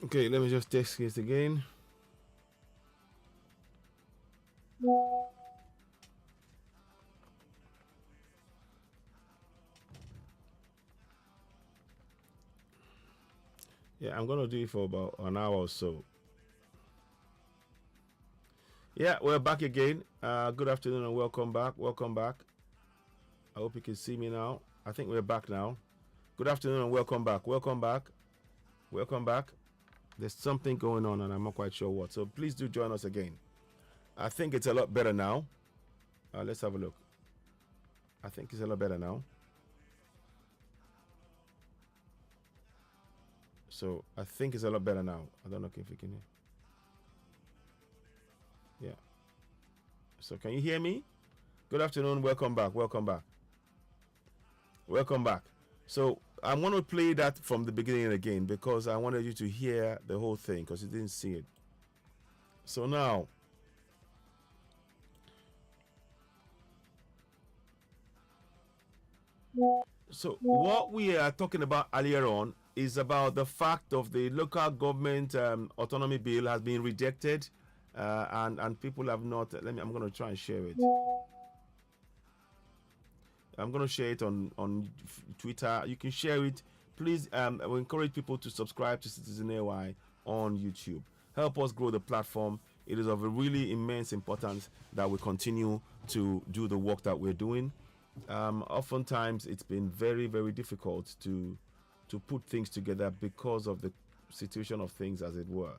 Okay, let me just test this again. Yeah, I'm gonna do it for about an hour or so. Yeah, we're back again. Good afternoon and welcome back. Welcome back. I hope you can see me now. I think we're back now. Good afternoon and welcome back. Welcome back. Welcome back. There's something going on and I'm not quite sure what. So please do join us again. I think it's a lot better now. Let's have a look. I think it's a lot better now. So I think it's a lot better now. I don't know if you can hear. Yeah. So can you hear me? Good afternoon. Welcome back. Welcome back. Welcome back. So I'm going to play that from the beginning again because I wanted you to hear the whole thing because you didn't see it. So now, so what we are talking about earlier on is about the fact of the local government autonomy bill has been rejected, and people have not. I'm going to try and share it. I'm going to share it on Twitter. You can share it. Please, I will encourage people to subscribe to Citizen AY on YouTube. Help us grow the platform. It is of a really immense importance that we continue to do the work that we're doing. Oftentimes, it's been very, very difficult to put things together because of the situation of things, as it were.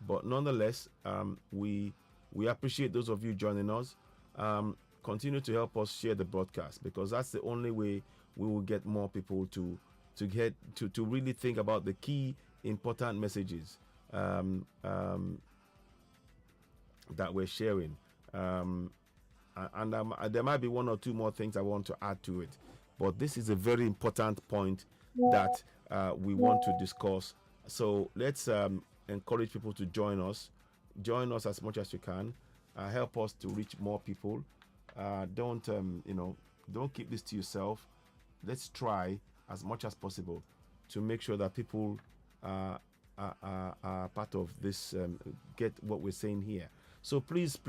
But nonetheless, we appreciate those of you joining us. Continue to help us share the broadcast because that's the only way we will get more people to really think about the key important messages that we're sharing. And there might be one or two more things I want to add to it, but this is a very important point that we want to discuss. So let's encourage people to join us as much as you can. Help us to reach more people. Don't keep this to yourself. Let's try as much as possible to make sure that people are part of this, get what we're saying here. So please,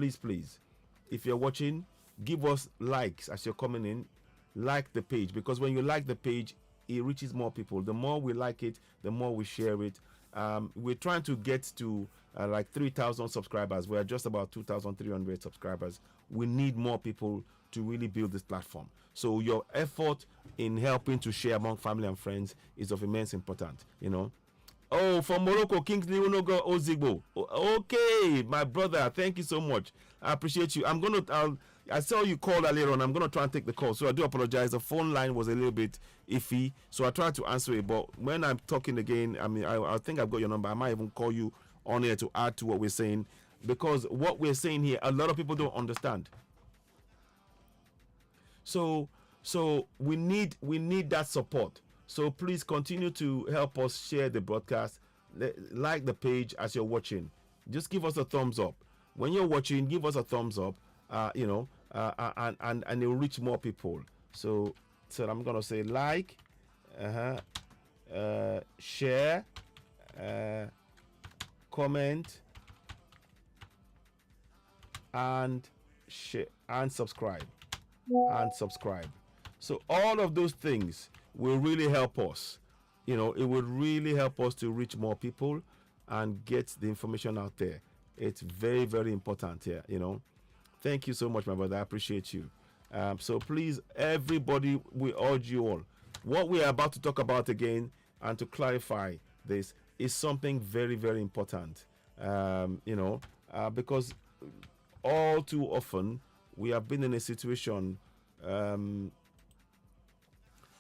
if you're watching, give us likes as you're coming in. Like the page, because when you like the page, it reaches more people. The more we like it, the more we share it. We're trying to get to like 3,000 subscribers. We're just about 2,300 subscribers. We need more people to really build this platform. So your effort in helping to share among family and friends is of immense importance, Oh, from Morocco, Kingsley Unogo Ozigbo. Okay, my brother, thank you so much. I appreciate you. I saw you called earlier on. I'm gonna try and take the call, so I do apologize. The phone line was a little bit iffy, so I tried to answer it. But when I'm talking again, I think I've got your number. I might even call you on here to add to what we're saying, because what we're saying here, a lot of people don't understand. So we need that support. So please continue to help us share the broadcast. Like the page as you're watching. Just give us a thumbs up. When you're watching, give us a thumbs up. And it will reach more people. So I'm gonna say like, share, comment, and share and subscribe. So all of those things will really help us. It would really help us to reach more people and get the information out there. It's very, very important here. Thank you so much, my brother. I appreciate you. So please, everybody, we urge you all. What we are about to talk about again, and to clarify this, is something very, very important. Because all too often we have been in a situation.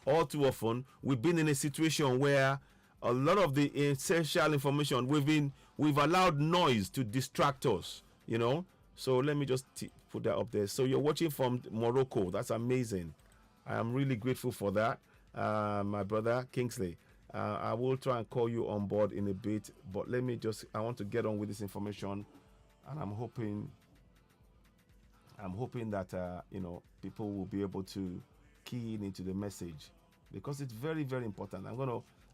All too often we've been in a situation where a lot of the essential information we've allowed noise to distract us. So let me just put that up there. So you're watching from Morocco. That's amazing. I am really grateful for that, my brother Kingsley. I will try and call you on board in a bit, but I want to get on with this information, and I'm hoping that people will be able to key in into the message, because it's very, very important. I'm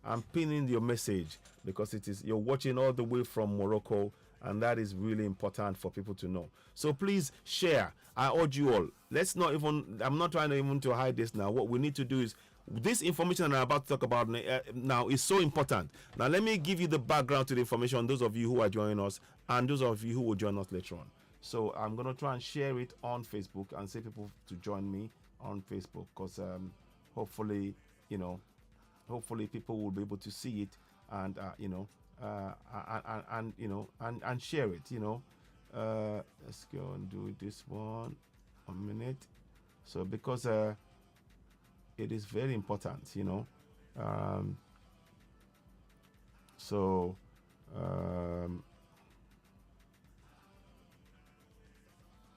I'm pinning your message because you're watching all the way from Morocco, and that is really important for people to know. So please share. I urge you all. Let's not even. I'm not trying to even to hide this now. What we need to do is this information that I'm about to talk about now is so important. Now let me give you the background to the information. Those of you who are joining us and those of you who will join us later on. So I'm gonna try and share it on Facebook and say people to join me on Facebook because hopefully hopefully people will be able to see it and and share it. Let's go and do this one a minute. So because it is very important,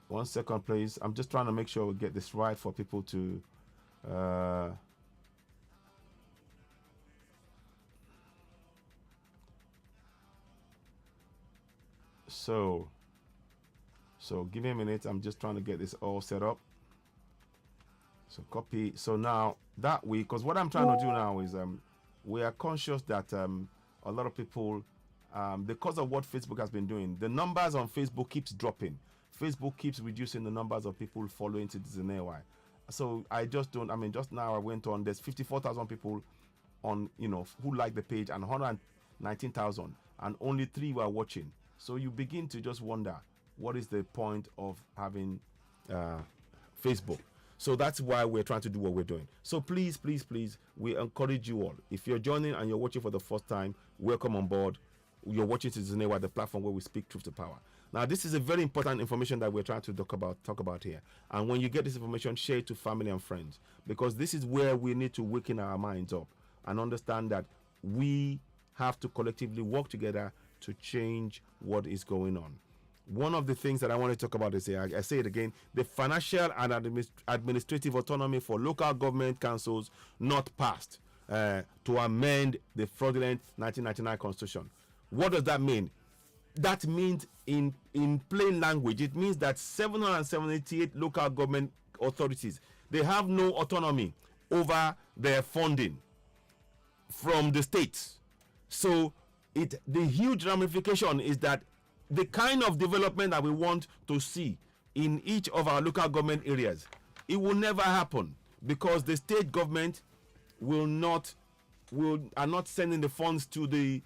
one second, please. I'm just trying to make sure we get this right for people to so give me a minute. I'm just trying to get this all set up. So copy. So now that because what I'm trying to do now is we are conscious that a lot of people because of what Facebook has been doing, the numbers on Facebook keeps dropping. Facebook keeps reducing the numbers of people following Citizen AY. So I just don't. I mean, just now I went on. There's 54,000 people on who like the page and 119,000, and only 3 were watching. So you begin to just wonder what is the point of having Facebook. So that's why we're trying to do what we're doing. So please, please, please, we encourage you all. If you're joining and you're watching for the first time, welcome on board. You're watching Citizen AY, the platform where we speak truth to power. Now, this is a very important information that we're trying to talk about here. And when you get this information, share it to family and friends, because this is where we need to waken our minds up and understand that we have to collectively work together to change what is going on. One of the things that I want to talk about is, I say it again, the Financial and Administrative Autonomy for Local Government Councils not passed to amend the fraudulent 1999 Constitution. What does that mean? That means, in plain language, it means that 778 local government authorities, they have no autonomy over their funding from the states. So the huge ramification is that the kind of development that we want to see in each of our local government areas, it will never happen because the state government are not sending the funds to them,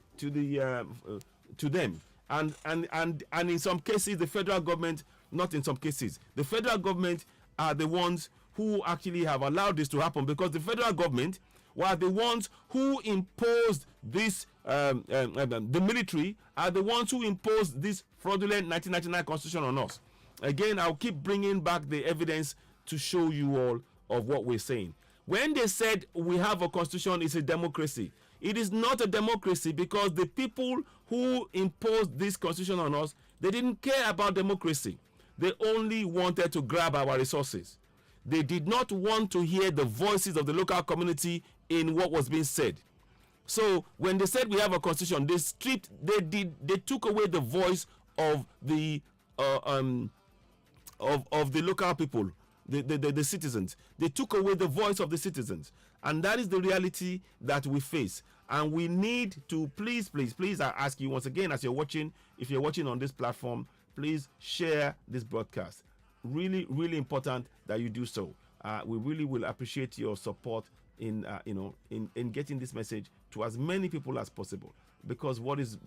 and in some cases the federal government, not in some cases, the federal government are the ones who actually have allowed this to happen, because the federal government were the ones who imposed this. The military are the ones who imposed this fraudulent 1999 Constitution on us. Again, I'll keep bringing back the evidence to show you all of what we're saying. When they said we have a constitution, it's a democracy. It is not a democracy, because the people who imposed this constitution on us, they didn't care about democracy. They only wanted to grab our resources. They did not want to hear the voices of the local community in what was being said. So when they said we have a constitution, they took away the voice of the of the local people, the citizens. They took away the voice of the citizens, and that is the reality that we face. And we need to please, I ask you once again, as you're watching, if you're watching on this platform, please share this broadcast. Really, really important that you do so. We really will appreciate your support in getting this message to as many people as possible, because what is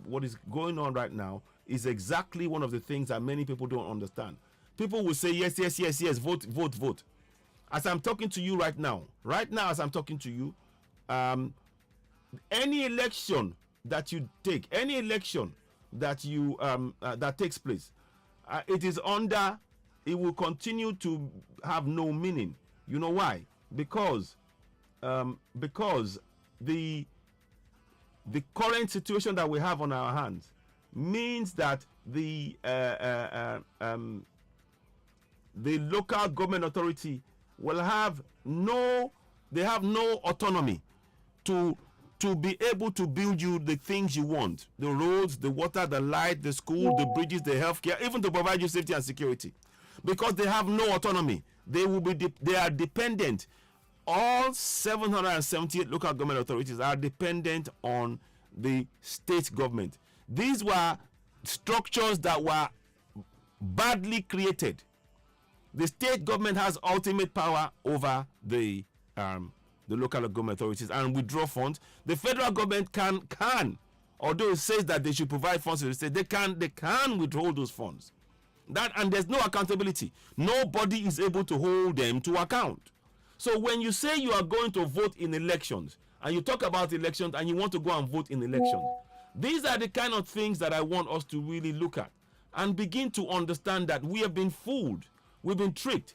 going on right now is exactly one of the things that many people don't understand. People will say yes, vote. As I'm talking to you right now as I'm talking to you, any election that you take, any election that you that takes place, it will continue to have no meaning. You know why? Because the current situation that we have on our hands means that the local government authority will have no autonomy to be able to build you the things you want: the roads, the water, the light, the school, the bridges, the healthcare, even to provide you safety and security, because they have no autonomy. They are dependent all 778 local government authorities are dependent on the state government. These were structures that were badly created. The state government has ultimate power over the local government authorities and withdraw funds. The federal government can, although it says that they should provide funds to the state, they can withhold those funds. And there's no accountability. Nobody is able to hold them to account. So when you say you are going to vote in elections, and you talk about elections and you want to go and vote in elections, these are the kind of things that I want us to really look at and begin to understand that we have been fooled. We've been tricked.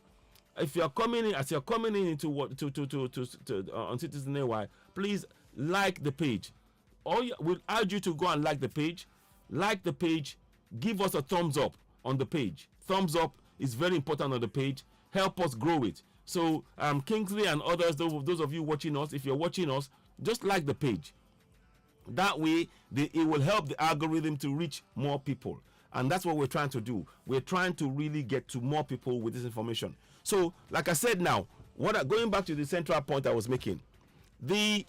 If you're coming in, as you're coming in into what on Citizen AY, please like the page. We'll urge you to go and like the page. Like the page. Give us a thumbs up on the page. Thumbs up is very important on the page. Help us grow it. So Kingsley and others, those of you watching us, if you're watching us, just like the page. That way, it will help the algorithm to reach more people. And that's what we're trying to do. We're trying to really get to more people with this information. So, like I said now, going back to the central point I was making,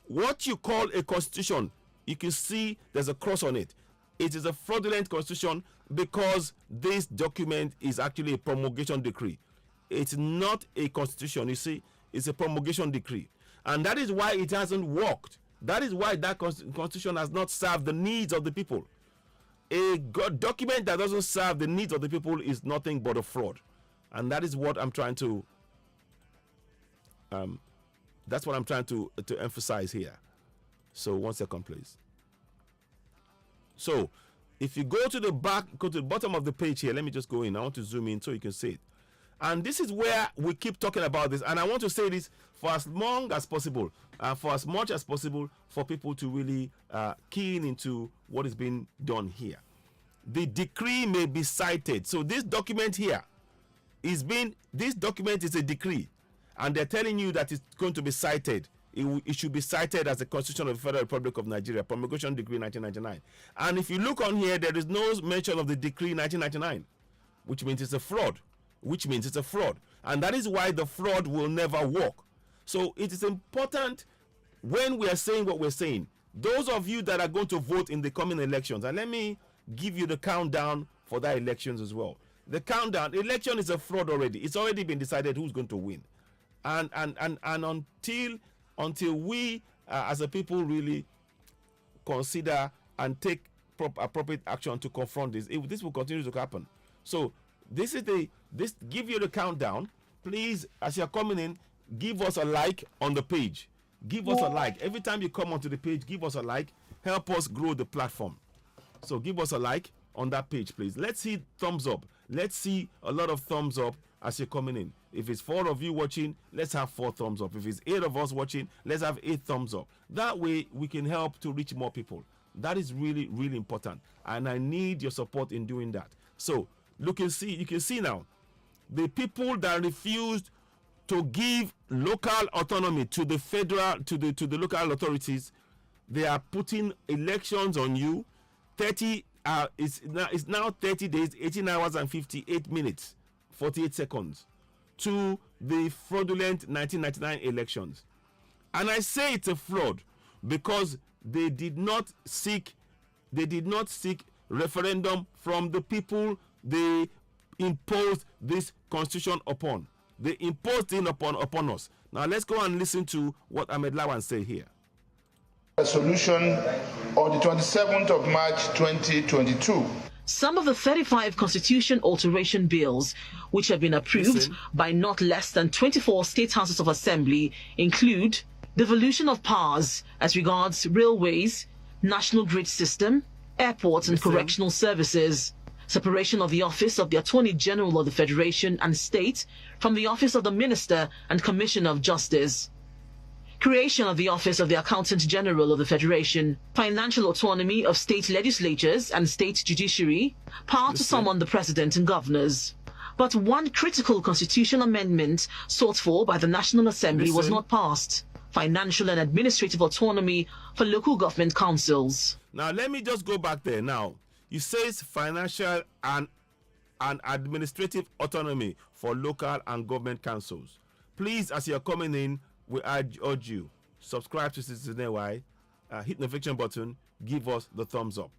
what you call a constitution, you can see there's a cross on it. It is a fraudulent constitution because this document is actually a promulgation decree. It's not a constitution, you see, it's a promulgation decree. And that is why it hasn't worked. That is why that constitution has not served the needs of the people. A document that doesn't serve the needs of the people is nothing but a fraud. And that is what I'm trying to emphasize here. So 1 second, please. So if you go to the bottom of the page here, let me just go in. I want to zoom in so you can see it. And this is where we keep talking about this. And I want to say this for as long as possible, for as much as possible, for people to really keen into what is being done here. The decree may be cited. So this document here this document is a decree. And they're telling you that it's going to be cited. It should be cited as the Constitution of the Federal Republic of Nigeria, Promulgation Decree 1999. And if you look on here, there is no mention of the Decree 1999, which means it's a fraud. And that is why the fraud will never work. So it is important when we are saying what we're saying. Those of you that are going to vote in the coming elections, and let me give you the countdown for that elections as well. The countdown, election is a fraud already. It's already been decided who's going to win. And until we as a people really consider and take appropriate action to confront this, this will continue to happen. So this give you the countdown. Please, as you're coming in, give us a like on the page. Give us a like. Every time you come onto the page, give us a like. Help us grow the platform. So give us a like on that page, please. Let's see thumbs up. Let's see a lot of thumbs up as you're coming in. If it's 4 of you watching, let's have 4 thumbs up. If it's 8 of us watching, let's have 8 thumbs up. That way we can help to reach more people. That is really, really important. And I need your support in doing that. So you can see now, the people that refused to give local autonomy to the federal, to the local authorities, they are putting elections on you. It's now 30 days, 18 hours and 58 minutes, 48 seconds to the fraudulent 1999 elections. And I say it's a fraud because they did not seek referendum from the people they imposed this constitution upon. They imposed it upon us. Now let's go and listen to what Ahmed Lawan said here. Resolution on the 27th of March 2022. Some of the 35 constitution alteration bills which have been approved by not less than 24 state houses of assembly include devolution of powers as regards railways, national grid system, airports and correctional services, separation of the office of the Attorney General of the Federation and State from the office of the Minister and Commissioner of Justice, creation of the office of the Accountant General of the Federation, financial autonomy of state legislatures and state judiciary, power to summon the President and governors. But one critical constitutional amendment sought for by the National Assembly was not passed: financial and administrative autonomy for local government councils. Now let me just go back there. Now it says financial and administrative autonomy for local and government councils. Please, as you're coming in, we urge you, subscribe to Citizen AY, hit the notification button, give us the thumbs up.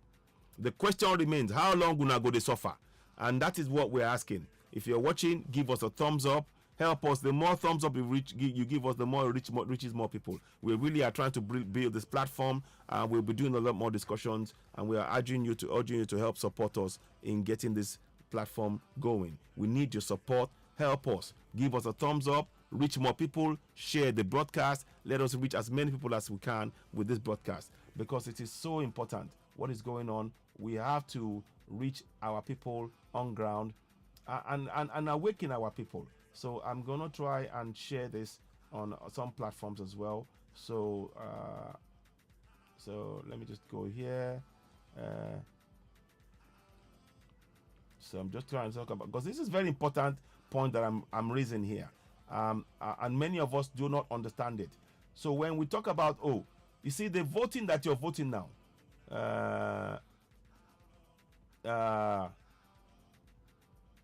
The question remains, how long will go they suffer? And that is what we're asking. If you're watching, give us a thumbs up. Help us. The more thumbs up you give us, the more it reaches more people. We really are trying to build this platform. We'll be doing a lot more discussions, and we are urging you to help support us in getting this platform going. We need your support. Help us. Give us a thumbs up. Reach more people. Share the broadcast. Let us reach as many people as we can with this broadcast, because it is so important what is going on. We have to reach our people on ground and awaken our people. So I'm gonna try and share this on some platforms as well. So so let me just go here. So I'm just trying to talk about, because this is very important point that I'm raising here, and many of us do not understand it. So when we talk about, oh, you see the voting that you're voting now,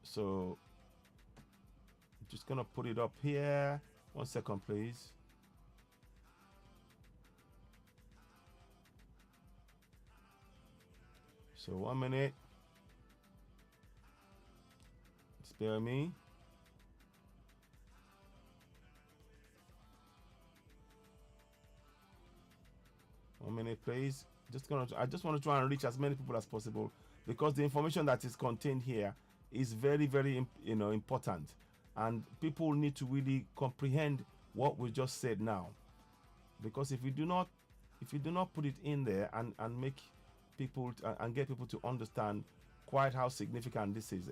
so I'm just gonna put it up here. 1 second, please. So 1 minute. Spare me. One minute, please. I just want to try and reach as many people as possible, because the information that is contained here is very, very, important, and people need to really comprehend what we just said now. Because if you do not put it in there and make people and get people to understand quite how significant this is,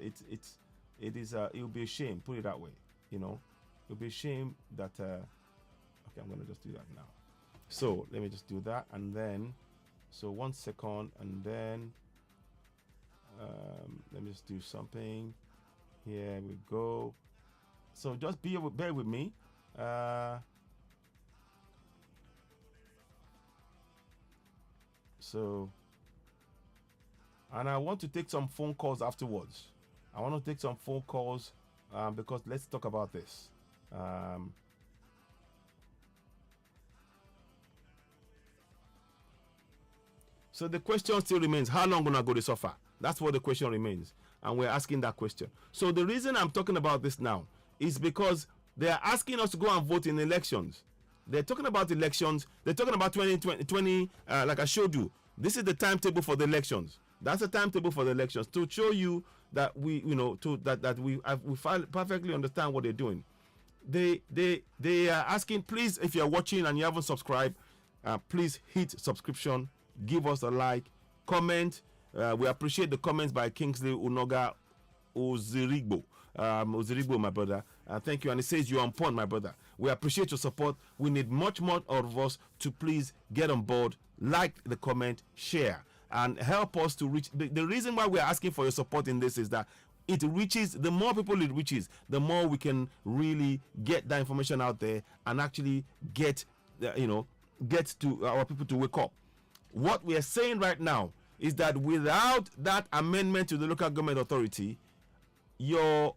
it'll be a shame. Put it that way, it'll be a shame that. Okay, I'm gonna just do that now. So let me just do that, and then, so 1 second, and then let me just do something. Here we go. So just bear with me. So, and I want to take some phone calls afterwards. I want to take some phone calls because let's talk about this. So the question still remains, how long gonna go to suffer? That's what the question remains, and we're asking that question. So the reason I'm talking about this now is because they are asking us to go and vote in elections. They're talking about elections. They're talking about 2020, like I showed you. This is the timetable for the elections. That's the timetable for the elections, to show you that we, we perfectly understand what they're doing. They are asking, please, if you're watching and you haven't subscribed, please hit subscription. Give us a like, comment. We appreciate the comments by Kingsley Unoga Ozirigbo. Ozirigbo, my brother. Thank you. And it says you're on point, my brother. We appreciate your support. We need much more of us to please get on board, like the comment, share, and help us to reach. The reason why we're asking for your support in this is that it reaches, the more people it reaches, the more we can really get that information out there and actually get to our people to wake up. What we are saying right now is that without that amendment to the local government authority, your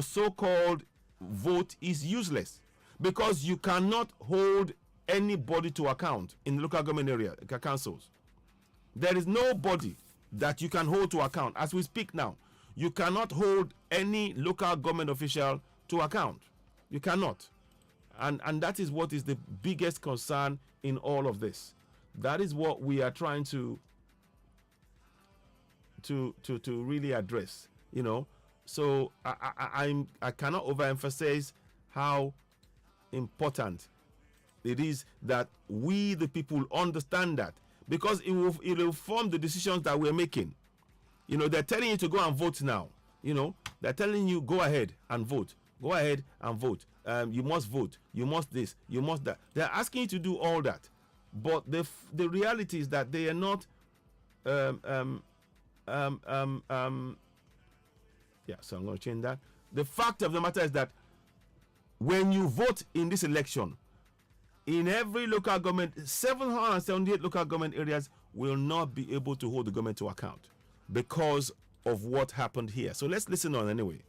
so-called vote is useless, because you cannot hold anybody to account in the local government area councils. There is nobody that you can hold to account. As we speak now, you cannot hold any local government official to account. You cannot. And that is what is the biggest concern in all of this. That is what we are trying to really address, So I cannot overemphasize how important it is that we, the people, understand that, because it will form the decisions that we're making. They're telling you to go and vote now. They're telling you, go ahead and vote. Go ahead and vote. You must vote. You must this. You must that. They're asking you to do all that. But the reality is that they are not. Yeah, so I'm going to change that. The fact of the matter is that when you vote in this election, in every local government, 778 local government areas will not be able to hold the government to account because of what happened here. So let's listen on anyway.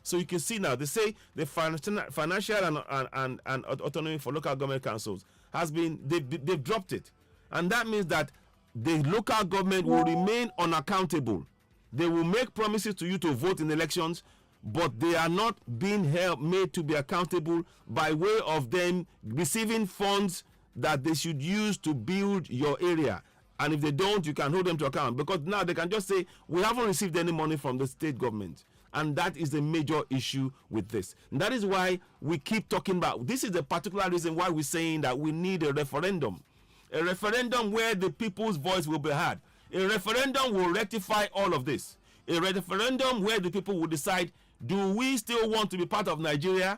So you can see now, they say the financial and autonomy for local government councils has been, they've dropped it. And that means that the local government will remain unaccountable. They will make promises to you to vote in elections, but they are not being made to be accountable by way of them receiving funds that they should use to build your area. And if they don't, you can hold them to account, because now they can just say, we haven't received any money from the state government. And that is the major issue with this. And that is why we keep talking about, this is the particular reason why we're saying that we need a referendum. A referendum where the people's voice will be heard. A referendum will rectify all of this. A referendum where the people will decide, do we still want to be part of Nigeria,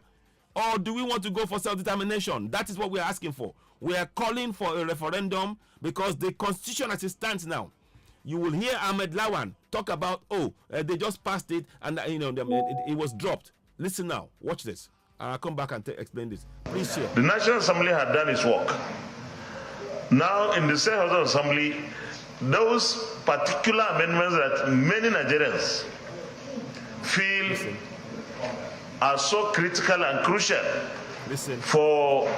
or do we want to go for self-determination? That is what we're asking for. We are calling for a referendum because the constitution as it stands now, you will hear Ahmed Lawan talk about, they just passed it and it was dropped. Listen now, watch this. I'll come back and explain this. Please share. The National Assembly had done its work. Now, in the State House of Assembly, those particular amendments that many Nigerians feel are so critical and crucial for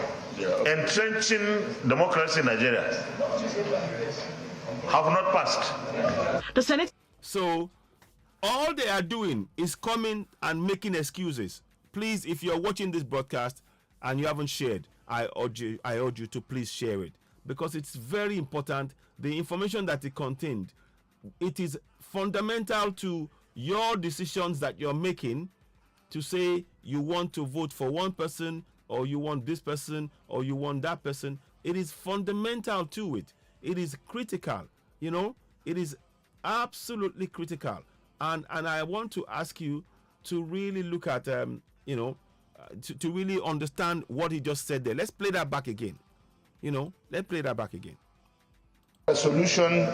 entrenching democracy in Nigeria have not passed. The Senate. So all they are doing is coming and making excuses. Please, if you're watching this broadcast and you haven't shared, I urge you to please share it, because it's very important. The information that it contained, it is fundamental to your decisions that you're making, to say you want to vote for one person, or you want this person, or you want that person. It is fundamental to it. It is critical. It is absolutely critical. And I want to ask you to really look at, to really understand what he just said there. Let's play that back again. Let's play that back again. Resolution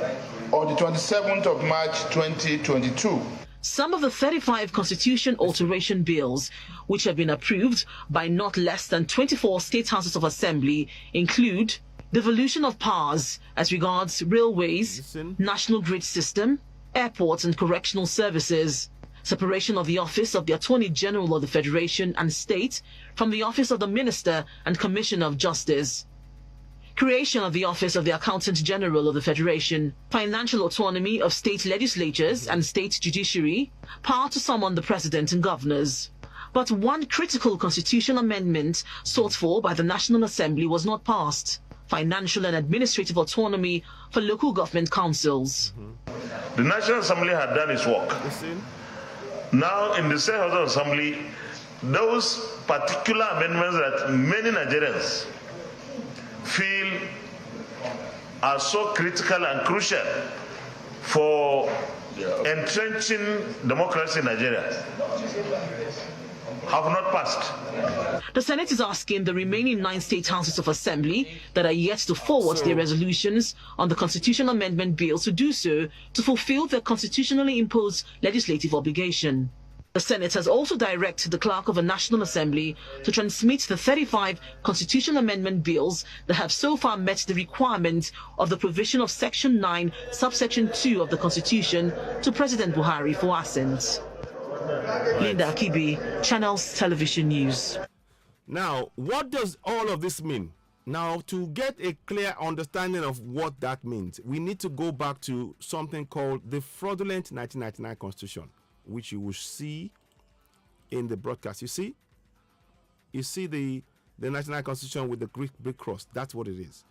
on the 27th of March 2022. Some of the 35 constitution alteration bills which have been approved by not less than 24 state houses of assembly include devolution of powers as regards railways, national grid system, airports and correctional services, separation of the office of the Attorney General of the Federation and State from the office of the Minister and Commissioner of Justice, creation of the office of the Accountant General of the Federation, financial autonomy of state legislatures and state judiciary, power to summon the President and governors. But one critical constitutional amendment sought for by the National Assembly was not passed: financial and administrative autonomy for local government councils. The National Assembly had done its work. Now, in the State House of Assembly, those particular amendments that many Nigerians feel are so critical and crucial for entrenching democracy in Nigeria have not passed. The Senate is asking the remaining 9 state houses of assembly that are yet to forward their resolutions on the constitutional amendment bills to do so to fulfill their constitutionally imposed legislative obligation. The Senate has also directed the Clerk of the National Assembly to transmit the 35 constitutional amendment bills that have so far met the requirement of the provision of Section 9, Subsection 2 of the Constitution to President Buhari for assent. Linda Akibi, Channels Television News. Now, what does all of this mean? Now, to get a clear understanding of what that means, we need to go back to something called the fraudulent 1999 Constitution, which you will see in the broadcast. You see the 99 Constitution with the Greek brick cross. That's what it is.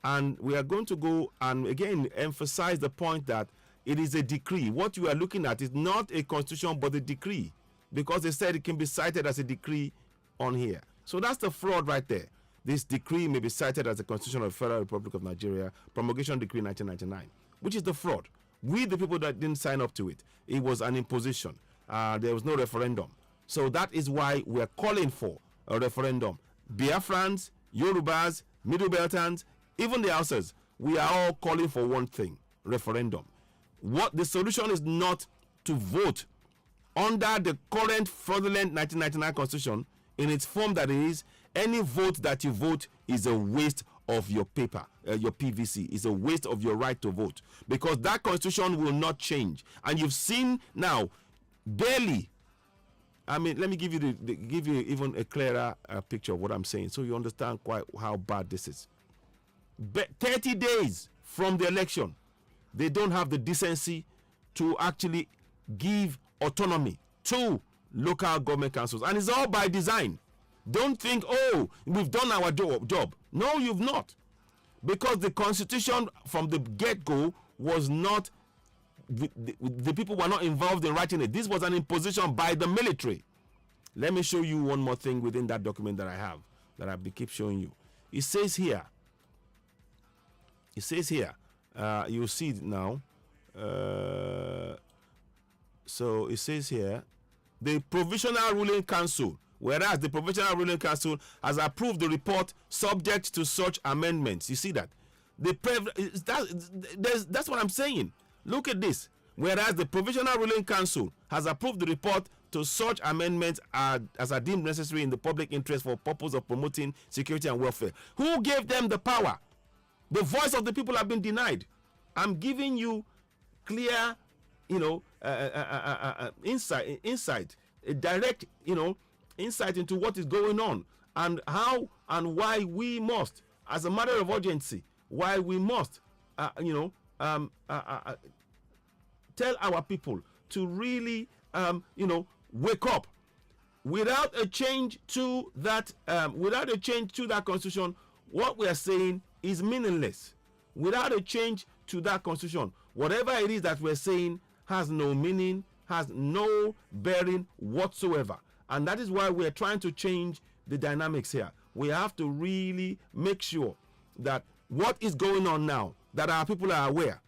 And we are going to go and again emphasize the point that it is a decree. What you are looking at is not a constitution but a decree, because they said it can be cited as a decree on here. So that's the fraud right there. This decree may be cited as the Constitution of the Federal Republic of Nigeria, Promulgation Decree 1999, which is the fraud. We, the people that didn't sign up to it, it was an imposition. There was no referendum. So that is why we're calling for a referendum. Biafrans, Yorubas, Middle Beltans, even the Hausas, we are all calling for one thing: referendum. What the solution is not to vote under the current fraudulent 1999 Constitution in its form that it is. Any vote that you vote is a waste of your paper, your PVC, is a waste of your right to vote, because that constitution will not change. And you've seen now, barely I mean, let me give you give you even a clearer picture of what I'm saying, so you understand quite how bad this is. 30 days from the election, they don't have the decency to actually give autonomy to local government councils, and it's all by design. Don't think, oh, we've done our job. No, you've not, because the constitution from the get-go was not. The people were not involved in writing it. This was an imposition by the military. Let me show you one more thing within that document that I have, that I keep showing you. It says here. You'll see it now. So it says here, the Provisional Ruling Council, whereas the Provisional Ruling Council has approved the report subject to such amendments. You see that? That's what I'm saying. Look at this. Whereas the Provisional Ruling Council has approved the report to such amendments as are deemed necessary in the public interest for purpose of promoting security and welfare. Who gave them the power? The voice of the people have been denied. I'm giving you clear, insight, a direct, insight into what is going on, and how and why we must, as a matter of urgency, why we must, tell our people to really, wake up. Without a change to that, constitution, what we are saying is meaningless. Without a change to that constitution, whatever it is that we're saying has no meaning, has no bearing whatsoever. And that is why we're trying to change the dynamics here. We have to really make sure that what is going on now, that our people are aware.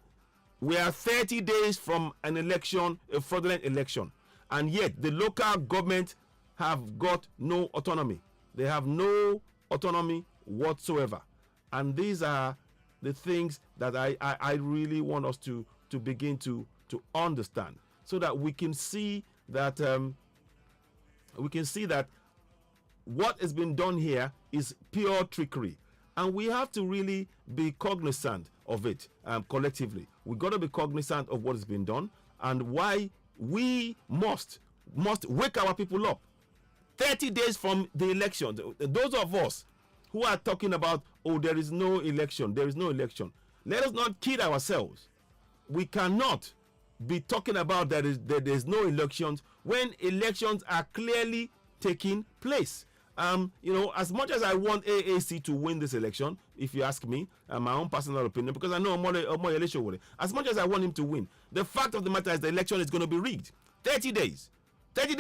We are 30 days from an election, a fraudulent election, and yet the local government have got no autonomy. They have no autonomy whatsoever. And these are the things that I really want us to begin to understand, so that we can see that what has been done here is pure trickery, and we have to really be cognizant of it collectively. We got to be cognizant of what has been done and why we must wake our people up. 30 days from the election, those of us who are talking about, oh, there is no election, let us not kid ourselves. We cannot be talking about there is no elections when elections are clearly taking place. As much as I want AAC to win this election, if you ask me, my own personal opinion, because I know more election with it. As much as I want him to win, the fact of the matter is the election is going to be rigged. 30 days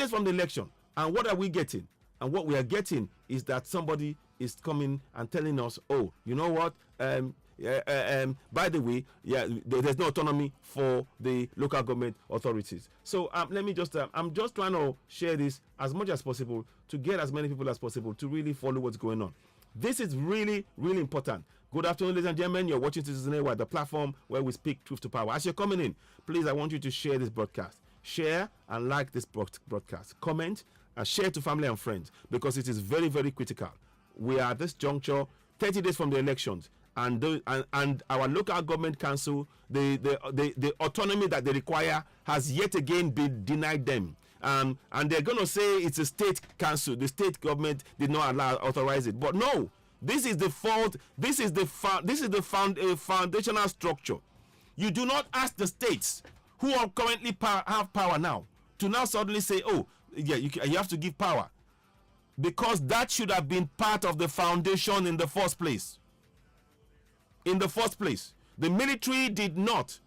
from the election, and what are we getting? And what we are getting is that somebody is coming and telling us, oh, you know what? By the way, there's no autonomy for the local government authorities. So let me just, I'm just trying to share this as much as possible to get as many people as possible to really follow what's going on. This is really, really important. Good afternoon, ladies and gentlemen. You're watching Citizen AY, the platform where we speak truth to power. As you're coming in, please, I want you to share this broadcast. Share and like this broadcast. Comment and share to family and friends, because it is very, very critical. We are at this juncture, 30 days from the elections, and our local government council, the autonomy that they require has yet again been denied them. And they're going to say it's a state council. The state government did not authorize it. But no, this is the fault. This is the foundational structure. You do not ask the states who are currently have power now to now suddenly say, oh, yeah, you have to give power, because that should have been part of the foundation in the first place. The military did not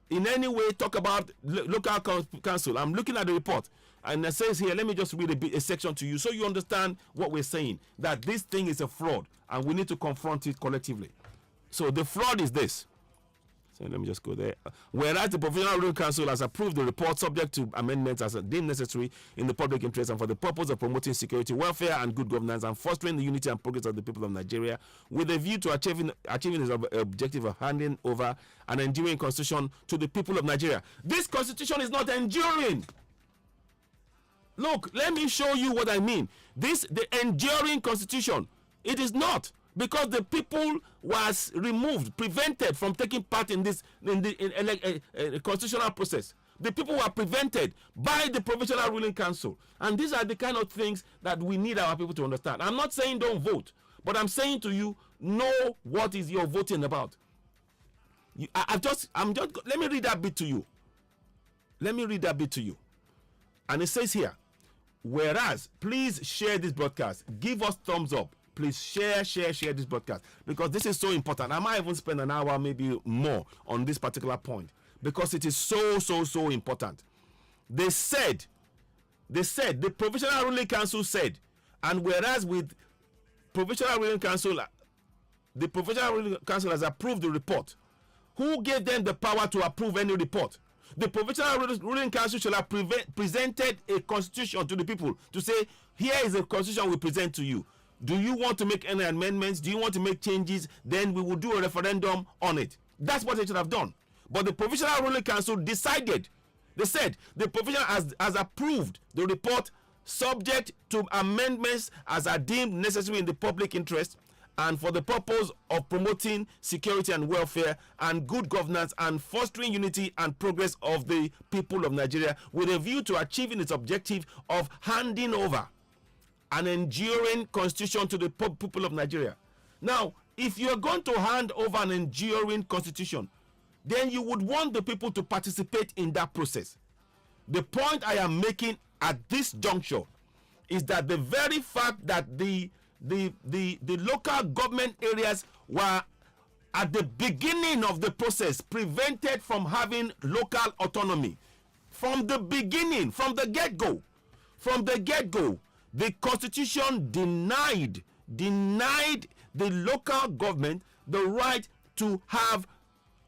in any way talk about local council. I'm looking at the report, and it says here, let me just read a section to you so you understand what we're saying, that this thing is a fraud and we need to confront it collectively. So the fraud is this. So let me just go there. Whereas the Provisional Ruling Council has approved the report subject to amendments as deemed necessary in the public interest and for the purpose of promoting security, welfare, and good governance, and fostering the unity and progress of the people of Nigeria, with a view to achieving its objective of handing over an enduring constitution to the people of Nigeria. This constitution is not enduring. Look, let me show you what I mean. The enduring constitution, it is not. Because the people was removed, prevented from taking part in this constitutional process. The people were prevented by the Provisional Ruling Council. And these are the kind of things that we need our people to understand. I'm not saying don't vote, but I'm saying to you, know what is you're voting about. Let me read that bit to you. Let me read that bit to you. And it says here, whereas, please share this broadcast. Give us thumbs up. Please share this broadcast, because this is so important. I might even spend an hour, maybe more, on this particular point, because it is so important. They said, the Provisional Ruling Council said, and whereas with Provisional Ruling Council, the Provisional Ruling Council has approved the report. Who gave them the power to approve any report? The Provisional Ruling Council shall have presented a constitution to the people to say, here is a constitution we present to you. Do you want to make any amendments? Do you want to make changes? Then we will do a referendum on it. That's what they should have done. But the Provisional Ruling Council decided, they said, the provisional has approved the report subject to amendments as are deemed necessary in the public interest and for the purpose of promoting security and welfare and good governance and fostering unity and progress of the people of Nigeria with a view to achieving its objective of handing over an enduring constitution to the people of Nigeria. Now, if you are going to hand over an enduring constitution, then you would want the people to participate in that process. The point I am making at this juncture is that the very fact that the local government areas were at the beginning of the process prevented from having local autonomy from the beginning, from the get-go, the constitution denied the local government the right to have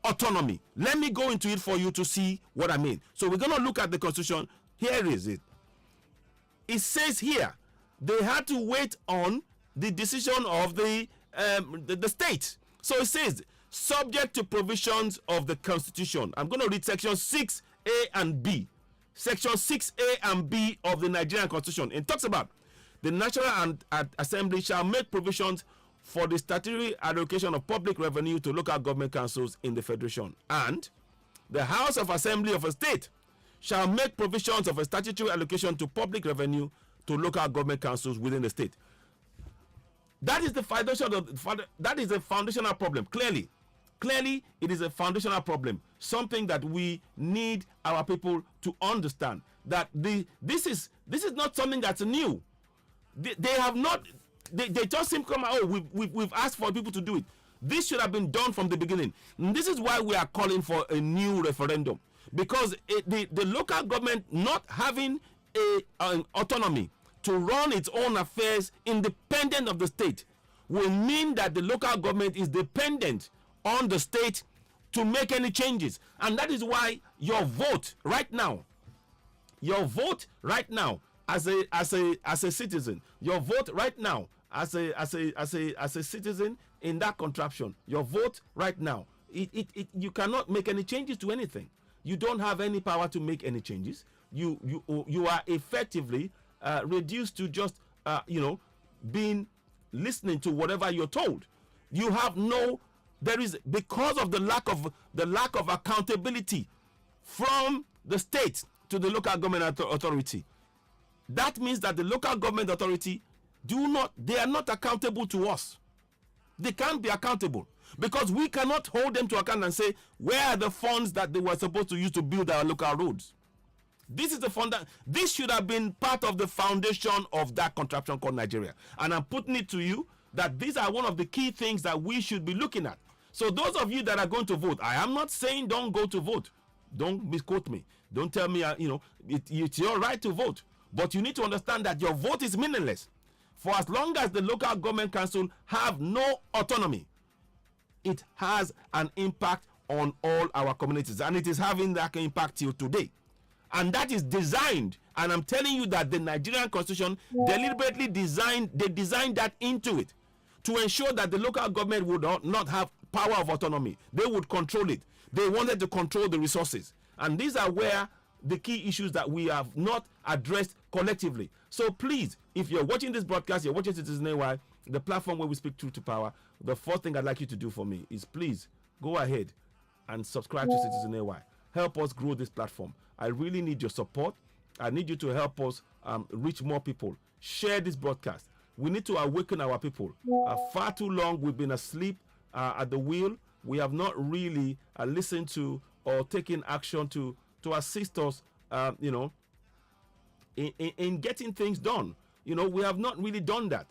autonomy. Let me go into it for you to see what I mean. So we're going to look at the constitution. Here is it. It says here they had to wait on the decision of the state. So it says, subject to provisions of the constitution. I'm going to read section 6A and B. Section 6A and B of the Nigerian Constitution. It talks about the National Assembly shall make provisions for the statutory allocation of public revenue to local government councils in the Federation. And the House of Assembly of a state shall make provisions of a statutory allocation to public revenue to local government councils within the state. That is the foundation that is a foundational problem. Clearly, it is a foundational problem. Something that we need our people to understand, that this is not something that's new. They have not. They just seem to come out. Oh, we've asked for people to do it. This should have been done from the beginning. And this is why we are calling for a new referendum, because the local government not having an autonomy to run its own affairs independent of the state will mean that the local government is dependent on the state to make any changes. And that is why your vote right now as a citizen, your vote right now as a citizen in that contraption, your vote right now, you cannot make any changes to anything. You don't have any power to make any changes. You are effectively reduced to just listening to whatever you're told. You have because of the lack of accountability from the state to the local government authority. That means that the local government authority they are not accountable to us. They can't be accountable because we cannot hold them to account and say, where are the funds that they were supposed to use to build our local roads? This is this should have been part of the foundation of that contraption called Nigeria. And I'm putting it to you that these are one of the key things that we should be looking at. So those of you that are going to vote, I am not saying don't go to vote. Don't misquote me. Don't tell me, it's your right to vote. But you need to understand that your vote is meaningless. For as long as the local government council have no autonomy, it has an impact on all our communities. And it is having that impact till today. And that is designed, and I'm telling you that the Nigerian Constitution deliberately designed that into it to ensure that the local government would not have power of autonomy. They would control it. They wanted to control the resources. And these are where the key issues that we have not addressed collectively. So please, if you're watching this broadcast, you're watching Citizen AY, the platform where we speak truth to power, the first thing I'd like you to do for me is please go ahead and subscribe to Citizen AY. help us grow this platform. I really need your support. I need you to help us reach more people. Share this broadcast. We need to awaken our people. Far too long we've been asleep at the wheel. We have not really listened to or taken action to assist us, in getting things done. We have not really done that.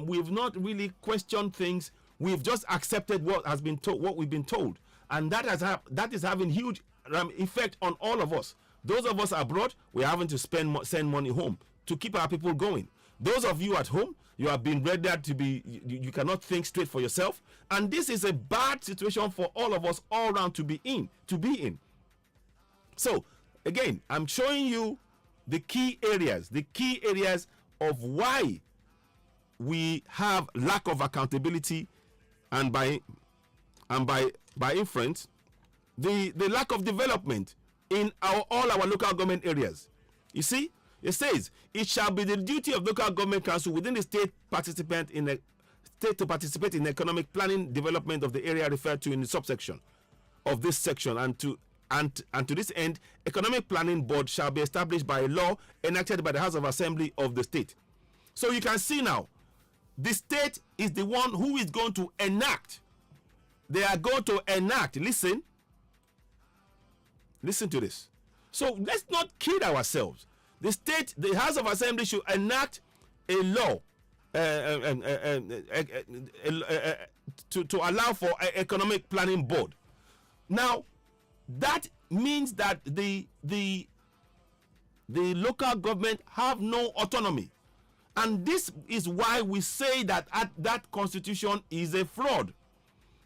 We've not really questioned things. We've just accepted what has been told, what we've been told, and that is having huge effect on all of us. Those of us abroad, we're having to send money home to keep our people going. Those of you at home, you have been rendered to be, you cannot think straight for yourself, and this is a bad situation for all of us all around to be in. So again, I'm showing you the key areas of why we have lack of accountability, and by inference, the lack of development in all our local government areas. You see, it says it shall be the duty of local government council within the state to participate in economic planning development of the area referred to in the subsection of this section, and to this end, economic planning board shall be established by a law enacted by the House of Assembly of the state. So you can see now, the state is the one who is going to enact. They are going to enact. Listen to this. So let's not kid ourselves. The state, the House of Assembly should enact a law to allow for an economic planning board. Now, that means that the local government have no autonomy, and this is why we say that that constitution is a fraud.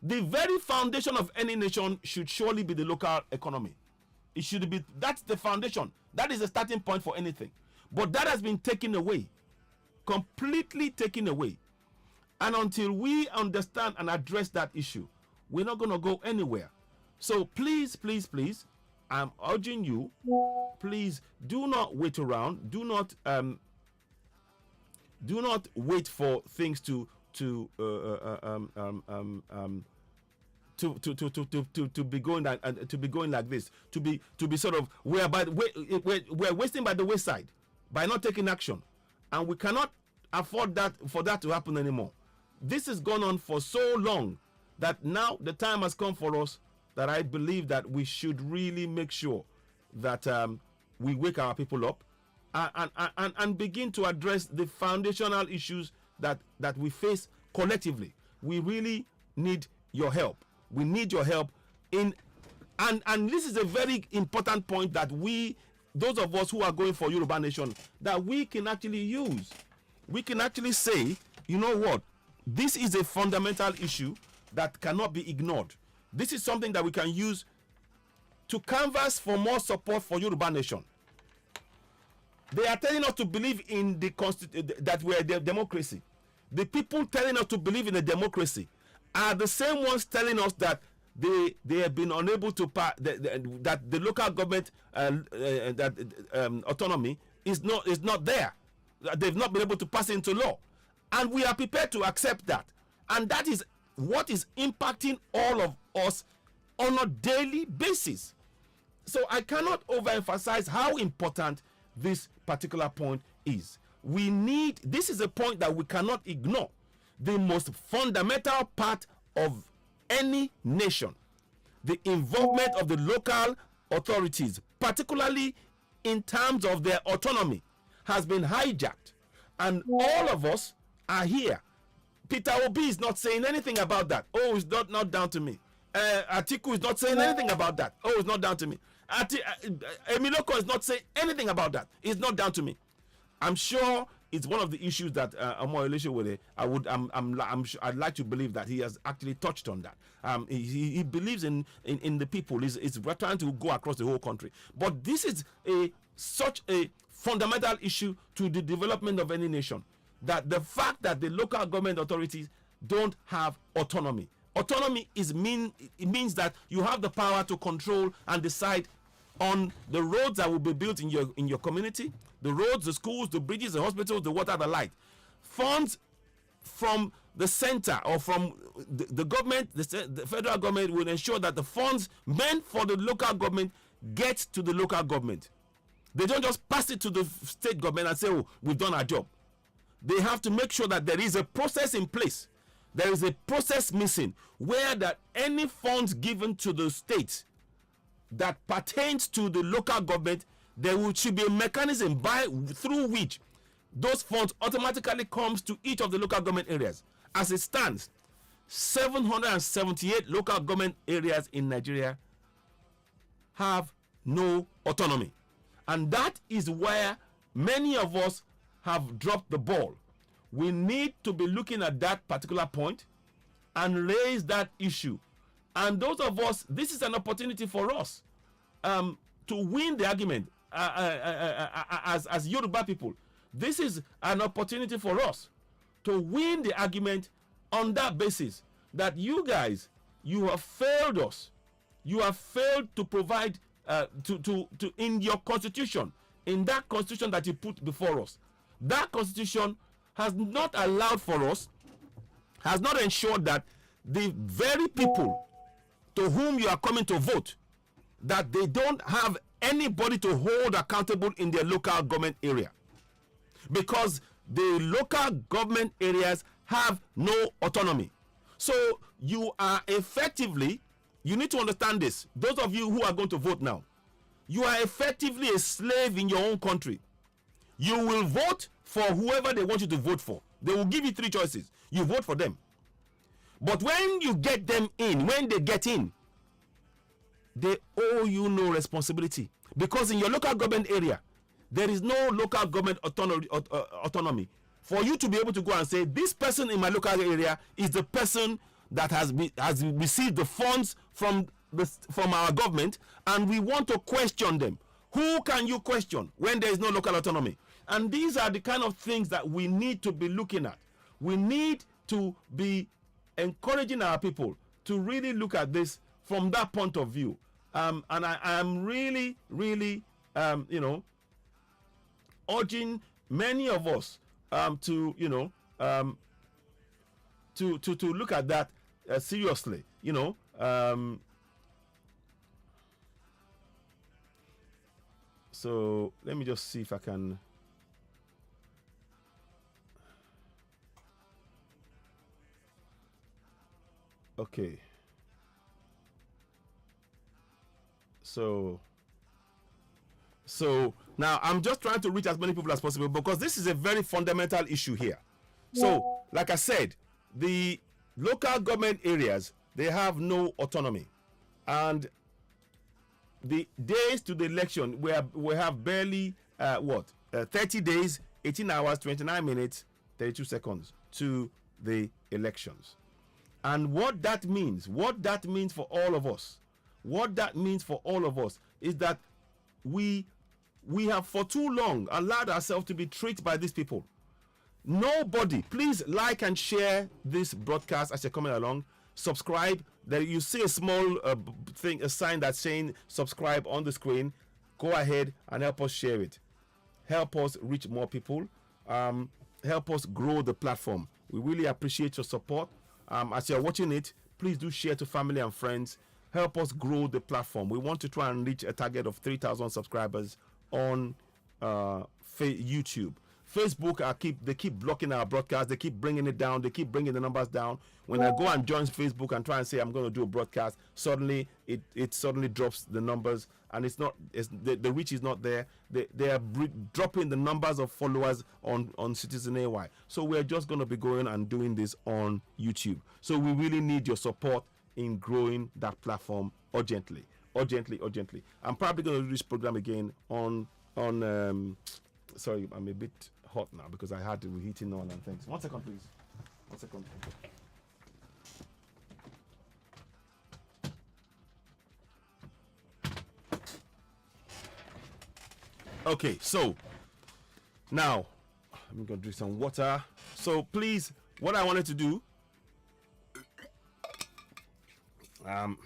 The very foundation of any nation should surely be the local economy. It should be, that's the foundation. That is the starting point for anything. But that has been taken away, completely taken away. And until we understand and address that issue, we're not going to go anywhere. So please, I'm urging you, please do not wait around. Do not wait for things to be going like this, to be sort of whereby we're wasting by the wayside by not taking action, and we cannot afford for that to happen anymore. This has gone on for so long that now the time has come for us that I believe that we should really make sure that we wake our people up and begin to address the foundational issues that we face collectively. We really need your help. We need your help and this is a very important point that those of us who are going for Yoruba Nation, that we can actually use. We can actually say, you know what, this is a fundamental issue that cannot be ignored. This is something that we can use to canvass for more support for Yoruba Nation. They are telling us to believe in that we are a democracy. The people telling us to believe in a democracy are the same ones telling us that they have been unable to that the local government autonomy is not there. They've not been able to pass into law, and we are prepared to accept that. And that is what is impacting all of us on a daily basis. So I cannot overemphasize how important this particular point is. This is a point that we cannot ignore. The most fundamental part of any nation, the involvement of the local authorities, particularly in terms of their autonomy, has been hijacked, and all of us are here. Peter Obi is not saying anything about that. Oh, it's not down to me. Atiku is not saying anything about that. Oh, it's not down to me. Emiloko is not saying anything about that. It's not down to me. I'm sure it's one of the issues that I'd like to believe that he has actually touched on that. He believes in the people. We're trying to go across the whole country. But this is such a fundamental issue to the development of any nation, that the fact that the local government authorities don't have autonomy. Autonomy means that you have the power to control and decide on the roads that will be built in your community, the roads, the schools, the bridges, the hospitals, the water, the light. Funds from the center or from the government, the federal government, will ensure that the funds meant for the local government gets to the local government. They don't just pass it to the state government and say, oh, we've done our job. They have to make sure that there is a process in place. There is a process missing where that any funds given to the state that pertains to the local government, should be a mechanism through which those funds automatically comes to each of the local government areas. As it stands, 778 local government areas in Nigeria have no autonomy. And that is where many of us have dropped the ball. We need to be looking at that particular point and raise that issue. And those of us, this is an opportunity for us to win the argument as Yoruba people. This is an opportunity for us to win the argument on that basis that you guys, you have failed us. You have failed to provide in your constitution, in that constitution that you put before us. That constitution has not allowed for us, has not ensured that the very people to whom you are coming to vote, that they don't have anybody to hold accountable in their local government area. Because the local government areas have no autonomy. So you are effectively, you need to understand this. Those of you who are going to vote now, you are effectively a slave in your own country. You will vote for whoever they want you to vote for. They will give you three choices. You vote for them. But when you get them in, when they get in, they owe you no responsibility. Because in your local government area, there is no local government autonomy for you to be able to go and say, this person in my local area is the person that has received the funds from our government, and we want to question them. Who can you question when there is no local autonomy? And these are the kind of things that we need to be looking at. We need to be encouraging our people to really look at this from that point of view. And I am really, really, urging many of us to look at that seriously. So let me just see if I can. Okay. So now I'm just trying to reach as many people as possible because this is a very fundamental issue here. So, like I said, the local government areas, they have no autonomy. And the days to the election, we have barely 30 days, 18 hours, 29 minutes, 32 seconds to the elections. And what that means for all of us, is that we have for too long allowed ourselves to be tricked by these people. Nobody, please like and share this broadcast as you're coming along. Subscribe. There you see a small a sign that's saying subscribe on the screen. Go ahead and help us share it. Help us reach more people. Help us grow the platform. We really appreciate your support. As you're watching it, please do share to family and friends. Help us grow the platform. We want to try and reach a target of 3,000 subscribers on YouTube. Facebook, they keep blocking our broadcast. They keep bringing it down. They keep bringing the numbers down. When I go and join Facebook and try and say I'm going to do a broadcast, suddenly it suddenly drops the numbers, and the reach is not there. They are dropping the numbers of followers on Citizen AY. So we're just going to be going and doing this on YouTube. So we really need your support in growing that platform urgently. I'm probably going to do this program again on sorry, I'm a bit hot now because I had the heating on and things. 1 second, please. 1 second. Okay, so now I'm going to drink some water. So please, what I wanted to do,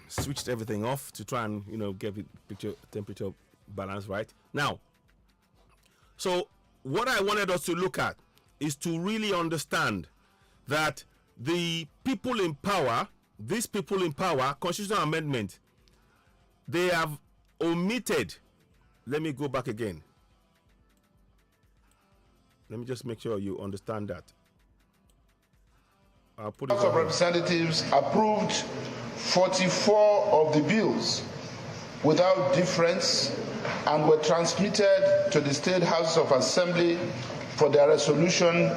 switched everything off to try and get the temperature balance right. Now, so what I wanted us to look at is to really understand that the people in power, these people in power, constitutional amendment, they have omitted. Let me go back again. Let me just make sure you understand that. I'll put it House of Representatives approved 44 of the bills without difference and were transmitted to the State Houses of Assembly for their resolution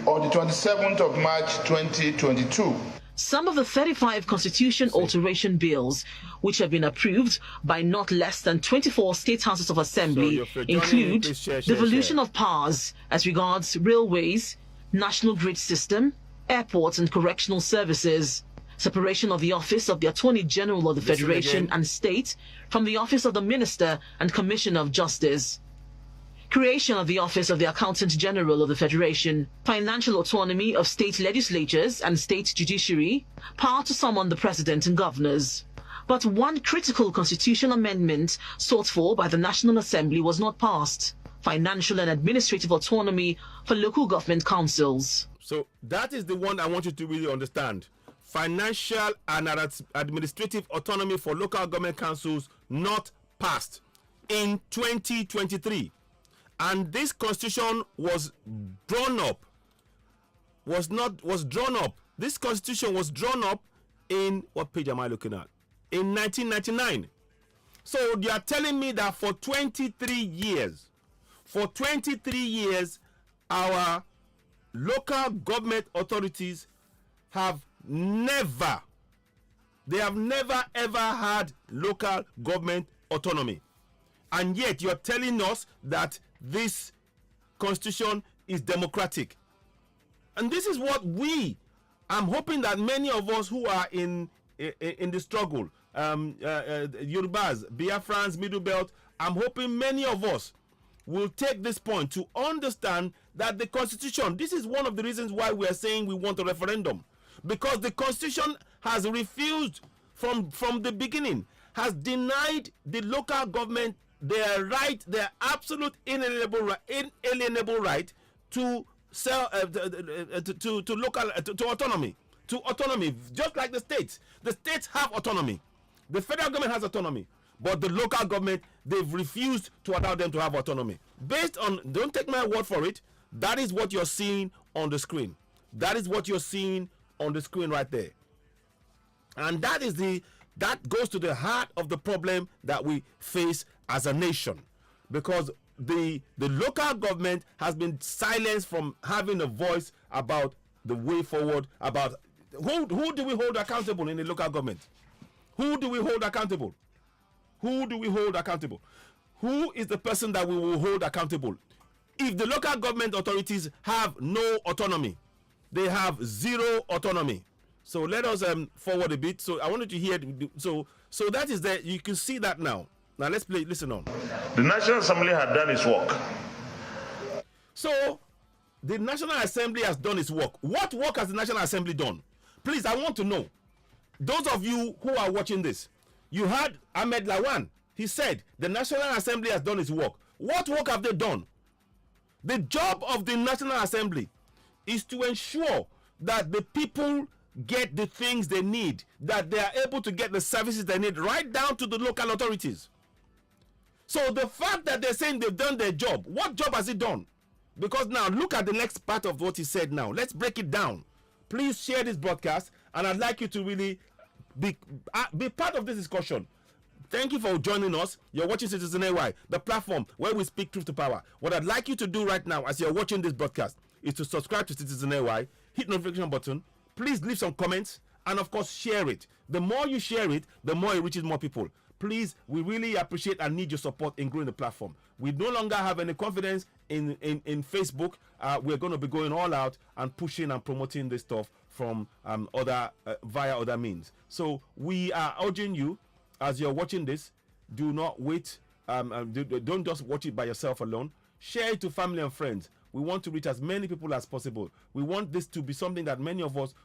on the 27th of March 2022. Some of the 35 constitution alteration bills, which have been approved by not less than 24 state houses of assembly, include devolution of powers as regards railways, national grid system, airports and correctional services, separation of the office of the Attorney General of the Federation and State from the office of the Minister and Commissioner of Justice, creation of the Office of the Accountant General of the Federation, financial autonomy of state legislatures and state judiciary, power to summon the President and governors. But one critical constitutional amendment sought for by the National Assembly was not passed: financial and administrative autonomy for local government councils. So that is the one I want you to really understand. Financial and administrative autonomy for local government councils not passed in 2023. And this constitution was drawn up, was drawn up. This constitution was drawn up in, what page am I looking at? In 1999. So you are telling me that for 23 years, our local government authorities have never ever had local government autonomy. And yet you're telling us that this constitution is democratic. And this is what I'm hoping that many of us who are in the struggle, Yorubas, Biafrans, Middle Belt, I'm hoping many of us will take this point to understand that the constitution, this is one of the reasons why we are saying we want a referendum. Because the constitution has refused from the beginning, has denied the local government their right, their absolute inalienable right to autonomy, just like the states. The states have autonomy. The federal government has autonomy, but the local government, they've refused to allow them to have autonomy. Based on, don't take my word for it, that is what you're seeing on the screen. That is what you're seeing on the screen right there. And that goes to the heart of the problem that we face as a nation, because the local government has been silenced from having a voice about the way forward, about who do we hold accountable in the local government? Who do we hold accountable? Who do we hold accountable? Who is the person that we will hold accountable? If the local government authorities have no autonomy, they have zero autonomy. So let us forward a bit. So I wanted to hear. So that is there. You can see that now. Now let's play. Listen on. The National Assembly had done its work. So the National Assembly has done its work. What work has the National Assembly done? Please, I want to know. Those of you who are watching this, you heard Ahmed Lawan. He said the National Assembly has done its work. What work have they done? The job of the National Assembly is to ensure that the people get the things they need, that they are able to get the services they need, right down to the local authorities. So the fact that they're saying they've done their job, what job has it done? Because now look at the next part of what he said now. Let's break it down. Please share this broadcast, and I'd like you to really be part of this discussion. Thank you for joining us. You're watching Citizen AY, the platform where we speak truth to power. What I'd like you to do right now as you're watching this broadcast is to subscribe to Citizen AY, hit notification button, please leave some comments, and of course share it. The more you share it, the more it reaches more people. Please, we really appreciate and need your support in growing the platform. We no longer have any confidence in Facebook. We're going to be going all out and pushing and promoting this stuff from via other means. So we are urging you, as you're watching this, do not wait. Don't just watch it by yourself alone. Share it to family and friends. We want to reach as many people as possible. We want this to be something that many of us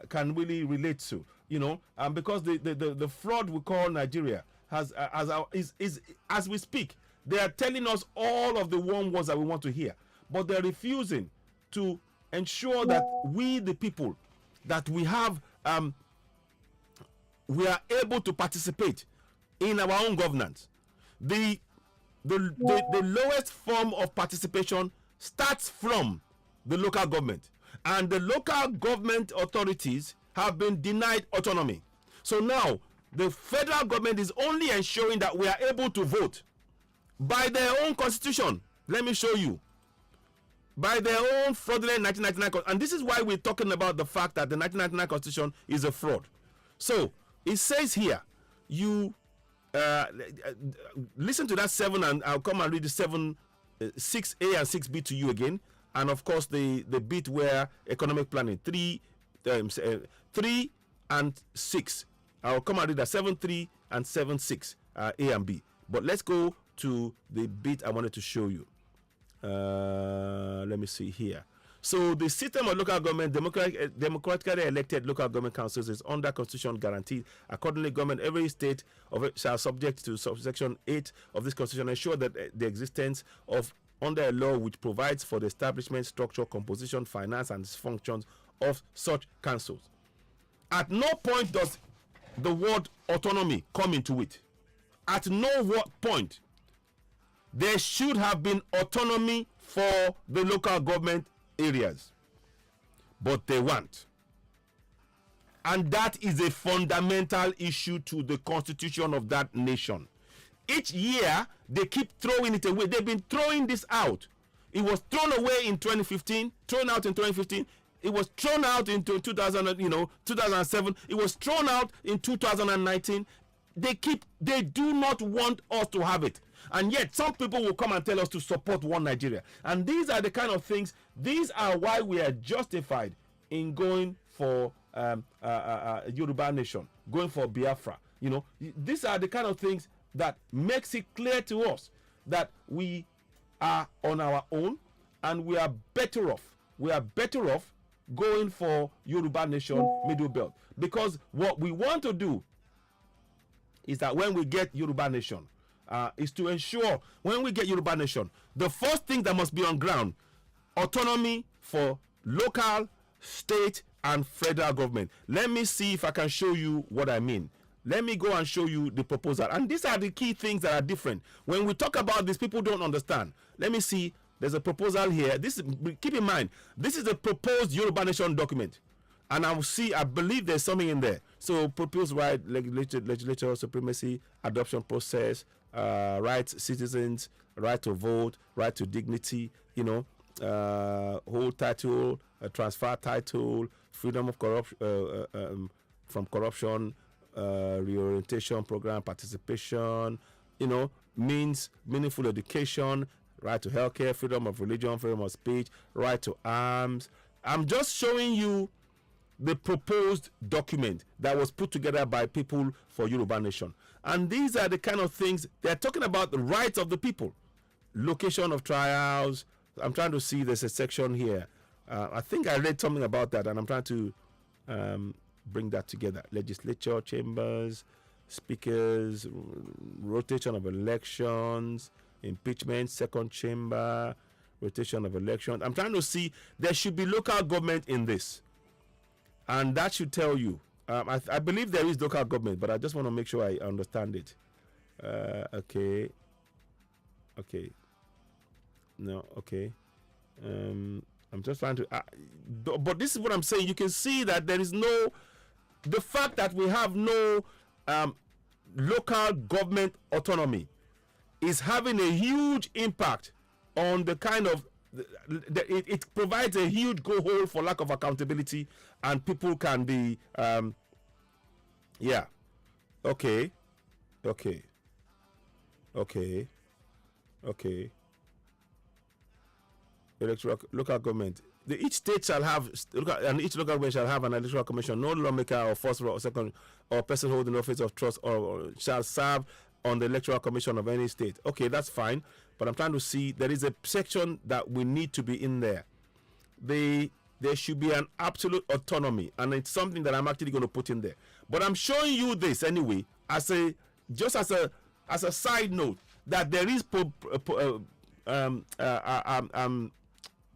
can really relate to. Because the fraud we call Nigeria is as we speak, they are telling us all of the warm words that we want to hear, but they're refusing to ensure that we, the people, that we have, we are able to participate in our own governance. The lowest form of participation starts from the local government, and the local government authorities have been denied autonomy. So now the federal government is only ensuring that we are able to vote by their own constitution. Let me show you. By their own fraudulent 1999, and this is why we're talking about the fact that the 1999 constitution is a fraud. So it says here, you listen to that 7, and I'll come and read the 7, 6A and 6B to you again, and of course the bit where economic planning 3 and 6. I'll come and read that 7.3 and 7.6 A and B. But let's go to the bit I wanted to show you. Let me see here. So the system of local government, democratically elected local government councils, is under constitution guaranteed. Accordingly, government every state of it shall, subject to subsection 8 of this constitution, ensure that the existence of under a law which provides for the establishment, structure, composition, finance, and functions of such councils. At no point does the word autonomy come into it. At no point. There should have been autonomy for the local government areas, but they weren't. And that is a fundamental issue to the constitution of that nation. Each year, they keep throwing it away. They've been throwing this out. It was thrown away in 2015, thrown out in 2015. It was thrown out into 2007. It was thrown out in 2019. They do not want us to have it. And yet some people will come and tell us to support one Nigeria. And these are the kind of things, these are why we are justified in going for Yoruba nation, going for Biafra. You know, these are the kind of things that makes it clear to us that we are on our own and we are better off. We are better off going for Yoruba nation middle belt. Because what we want to do is that when we get Yoruba nation, is to ensure when we get Yoruba nation, the first thing that must be on ground, autonomy for local, state, and federal government. Let me see if I can show you what I mean. Let me go and show you the proposal. And these are the key things that are different. When we talk about this, people don't understand. Let me see. There's a proposal here. Keep in mind, this is a proposed Yoruba nation document. And I believe there's something in there. So proposed right, legislature supremacy, adoption process, rights, citizens, right to vote, right to dignity, hold title, transfer title, freedom of corruption, from corruption, reorientation program, participation, means meaningful education, right to healthcare, freedom of religion, freedom of speech, right to arms. I'm just showing you the proposed document that was put together by people for Yoruba Nation. And these are the kind of things they're talking about, the rights of the people. Location of trials. I'm trying to see, there's a section here. I think I read something about that, and I'm trying to bring that together. Legislature, chambers, speakers, rotation of elections, impeachment, second chamber, rotation of elections. I'm trying to see, there should be local government in this. And that should tell you. I believe there is local government, but I just want to make sure I understand it. Okay. No, okay. I'm just trying to... but this is what I'm saying. You can see that there is no... The fact that we have no local government autonomy is having a huge impact on the kind of... It provides a huge go hole for lack of accountability, and people can be okay electoral local government. Each state shall have, and each local government shall have an electoral commission. No lawmaker or first or second or person holding office of trust or shall serve on the electoral commission of any state. Okay, that's fine. But I'm trying to see, there is a section that we need to be in there. There should be an absolute autonomy, and it's something that I'm actually going to put in there. But I'm showing you this anyway as a side note, that there is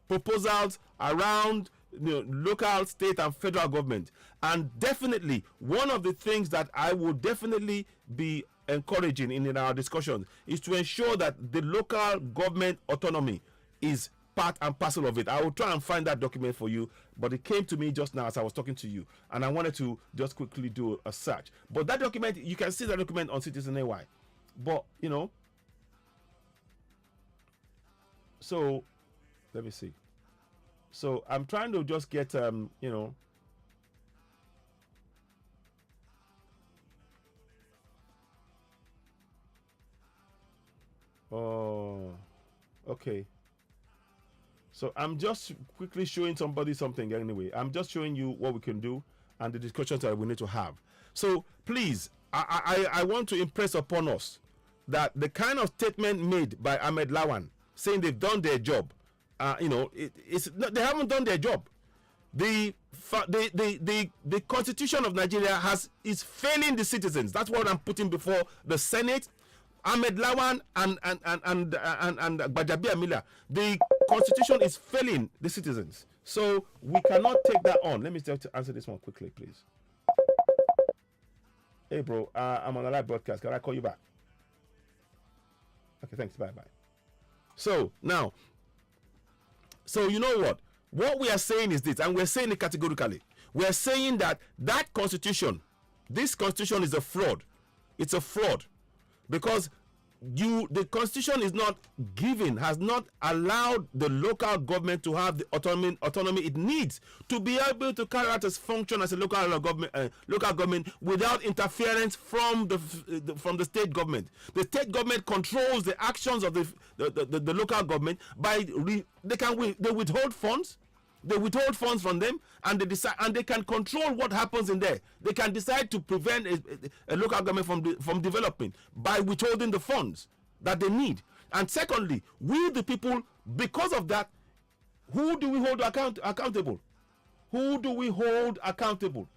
proposals around local, state, and federal government. And definitely one of the things that I would definitely be encouraging in our discussion is to ensure that the local government autonomy is part and parcel of it. I will try and find that document for you, but it came to me just now as I was talking to you, and I wanted to just quickly do a search. But that document, you can see that document on Citizen AY. But, you know, so let me see. So I'm trying to just get, you know, oh, okay. So I'm just quickly showing somebody something anyway. I'm just showing you what we can do and the discussions that we need to have. So please, I want to impress upon us that the kind of statement made by Ahmed Lawan saying they've done their job, you know, they haven't done their job. The Constitution of Nigeria is failing the citizens. That's what I'm putting before the Senate. Ahmed Lawan and Gbajabi Amila. The Constitution is failing the citizens. So we cannot take that on. Let me just answer this one quickly, please. Hey, bro, I'm on a live broadcast. Can I call you back? Okay, thanks. Bye-bye. So now, so you know what? What we are saying is this, and we're saying it categorically. We're saying that Constitution, this Constitution is a fraud. It's a fraud. Because the Constitution is not given, has not allowed the local government to have the autonomy it needs to be able to carry out its function as a local government without interference from the state government. The state government controls the actions of the local government by they withhold funds. They withhold funds from them, and they decide, and they can control what happens in there. They can decide to prevent a local government from developing by withholding the funds that they need. And secondly, we the people, because of that, who do we hold accountable? Who do we hold accountable?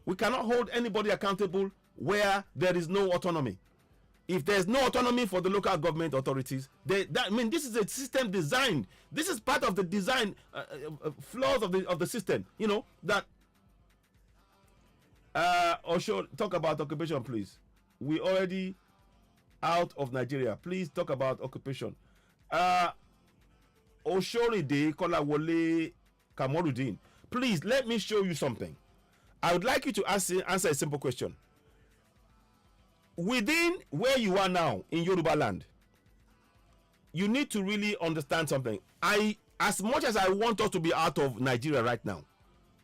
We cannot hold anybody accountable where there is no autonomy. If there's no autonomy for the local government authorities, I mean, this is a system designed. This is part of the design flaws of the system. You know that. Osho, talk about occupation, please. We already out of Nigeria. Please talk about occupation. Oshoride Kolawole Kamorudin. Please let me show you something. I would like you to answer a simple question. Within where you are now in Yoruba land, you need to really understand something. As much as I want us to be out of Nigeria right now,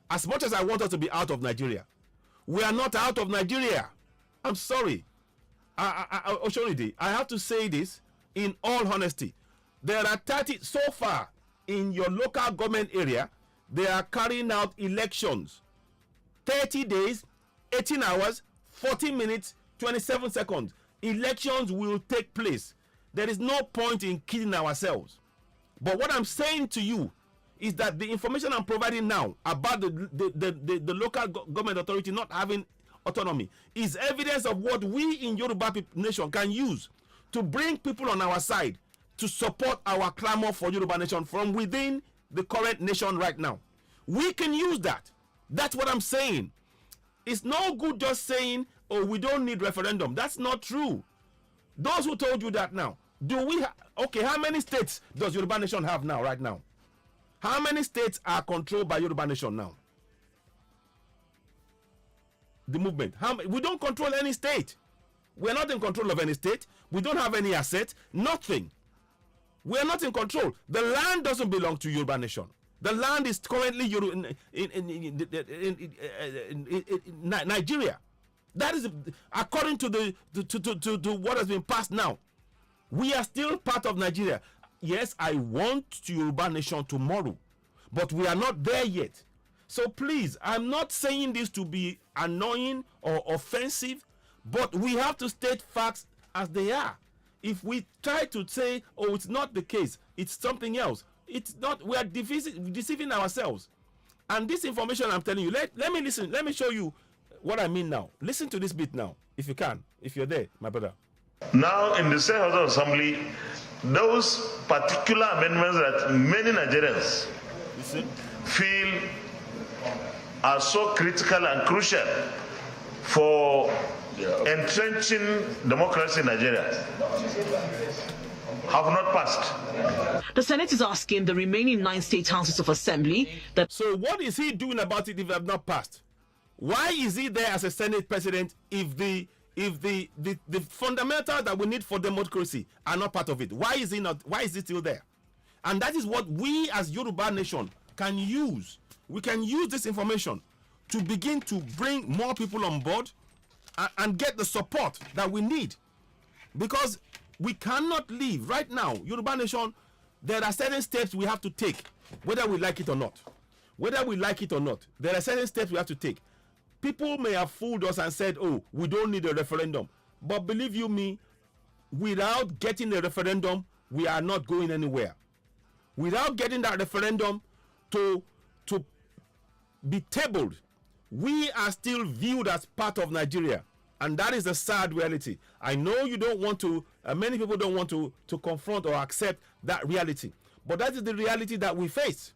as much as I want us to be out of Nigeria, we are not out of Nigeria. I'm sorry. I have to say this in all honesty. There are 30 so far in your local government area. They are carrying out elections. 30 days, 18 hours, 40 minutes, 27 seconds. Elections will take place. There is no point in kidding ourselves. But what I'm saying to you is that the information I'm providing now about the local government authority not having autonomy is evidence of what we in Yoruba nation can use to bring people on our side to support our clamor for Yoruba nation from within the current nation right now. We can use that. That's what I'm saying. It's no good just saying, oh, we don't need referendum. That's not true. Those who told you that now, okay, how many states does Yoruba nation have now, right now? How many states are controlled by Yoruba nation now? The movement. We don't control any state. We're not in control of any state. We don't have any assets. Nothing. We're not in control. The land doesn't belong to Yoruba nation. The land is currently in Nigeria. That is according to what has been passed now. We are still part of Nigeria. Yes, I want Yoruba nation tomorrow, but we are not there yet. So please, I'm not saying this to be annoying or offensive, but we have to state facts as they are. If we try to say, oh, it's not the case, it's something else, it's not, we are deceiving ourselves. And this information I'm telling you, let me listen, let me show you what I mean now. Listen to this bit now, if you can, if you're there, my brother. Now, in the State House of Assembly, those particular amendments that many Nigerians feel are so critical and crucial for entrenching democracy in Nigeria have not passed. The Senate is asking the remaining 9 state houses of assembly that... So what is he doing about it if they have not passed? Why is he there as a Senate president if the fundamentals that we need for democracy are not part of it? Why is he not? Why is he still there? And that is what we as Yoruba nation can use. We can use this information to begin to bring more people on board and get the support that we need. Because we cannot live right now, Yoruba nation, there are certain steps we have to take, whether we like it or not. Whether we like it or not, there are certain steps we have to take. People may have fooled us and said, oh, we don't need a referendum. But believe you me, without getting a referendum, we are not going anywhere. Without getting that referendum to be tabled, we are still viewed as part of Nigeria. And that is a sad reality. I know you don't want to, many people don't want to confront or accept that reality. But that is the reality that we face.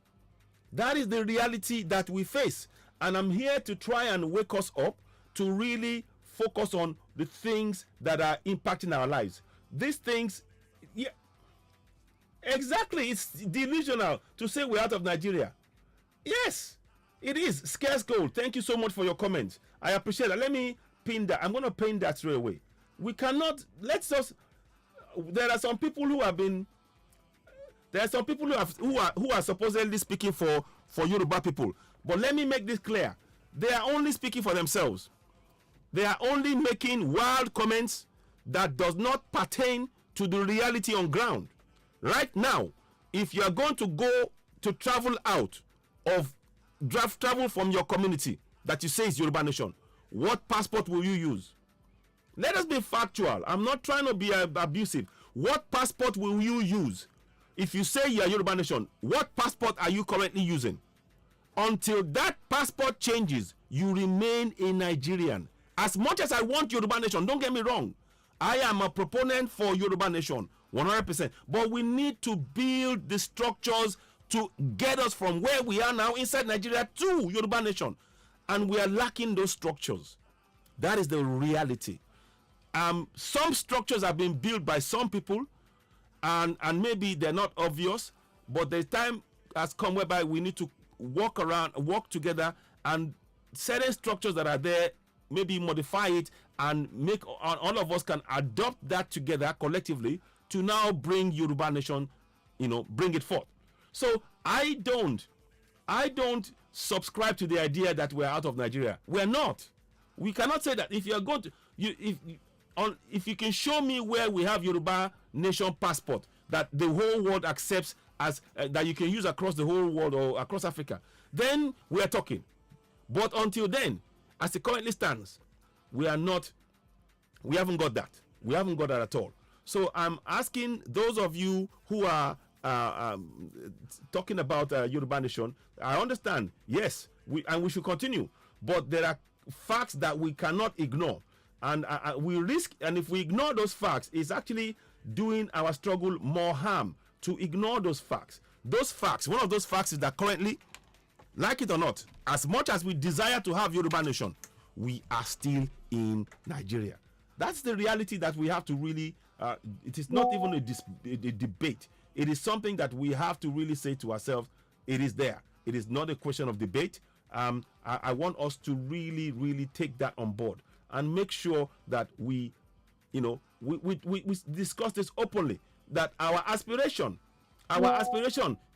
That is the reality that we face. And I'm here to try and wake us up to really focus on the things that are impacting our lives. These things, yeah, exactly, it's delusional to say we're out of Nigeria. Yes, it is. Scarce gold. Thank you so much for your comments. I appreciate that. Let me pin that. I'm going to pin that straight away. We cannot, there are some people who have been, there are some people who are supposedly speaking for Yoruba people. But let me make this clear. They are only speaking for themselves. They are only making wild comments that does not pertain to the reality on ground. Right now, if you are going to go to travel out of travel from your community that you say is Yoruba nation, what passport will you use? Let us be factual. I'm not trying to be abusive. What passport will you use? If you say you are Yoruba nation, what passport are you currently using? Until that passport changes, you remain a Nigerian. As much as I want Yoruba nation, don't get me wrong, I am a proponent for Yoruba nation, 100%. But we need to build the structures to get us from where we are now inside Nigeria to Yoruba nation. And we are lacking those structures. That is the reality. Some structures have been built by some people, and maybe they're not obvious, but the time has come whereby we need to work together, and certain structures that are there, maybe modify it and make all of us can adopt that together collectively to now bring Yoruba nation, bring it forth. So I don't subscribe to the idea that we're out of Nigeria. We're not. We cannot say that. If you're going to, if you can show me where we have Yoruba nation passport that the whole world accepts as that you can use across the whole world or across Africa, then we are talking. But until then, as it currently stands, we haven't got that. We haven't got that at all. So I'm asking those of you who are talking about Yoruba nation, I understand, yes, we should continue, but there are facts that we cannot ignore, and we risk, and if we ignore those facts, it's actually doing our struggle more harm to ignore those facts. Those facts, one of those facts is that currently, like it or not, as much as we desire to have Yoruba nation, we are still in Nigeria. That's the reality that we have to really, it is not even a debate. It is something that we have to really say to ourselves, it is there. It is not a question of debate. I want us to really, really take that on board and make sure that we discuss this openly, that our aspiration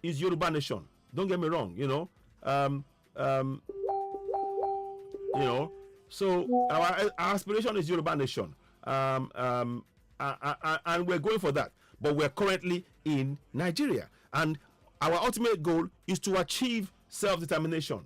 is Yoruba nation. Don't get me wrong, so our aspiration is Yoruba nation. And we're going for that. But we're currently in Nigeria. And our ultimate goal is to achieve self-determination,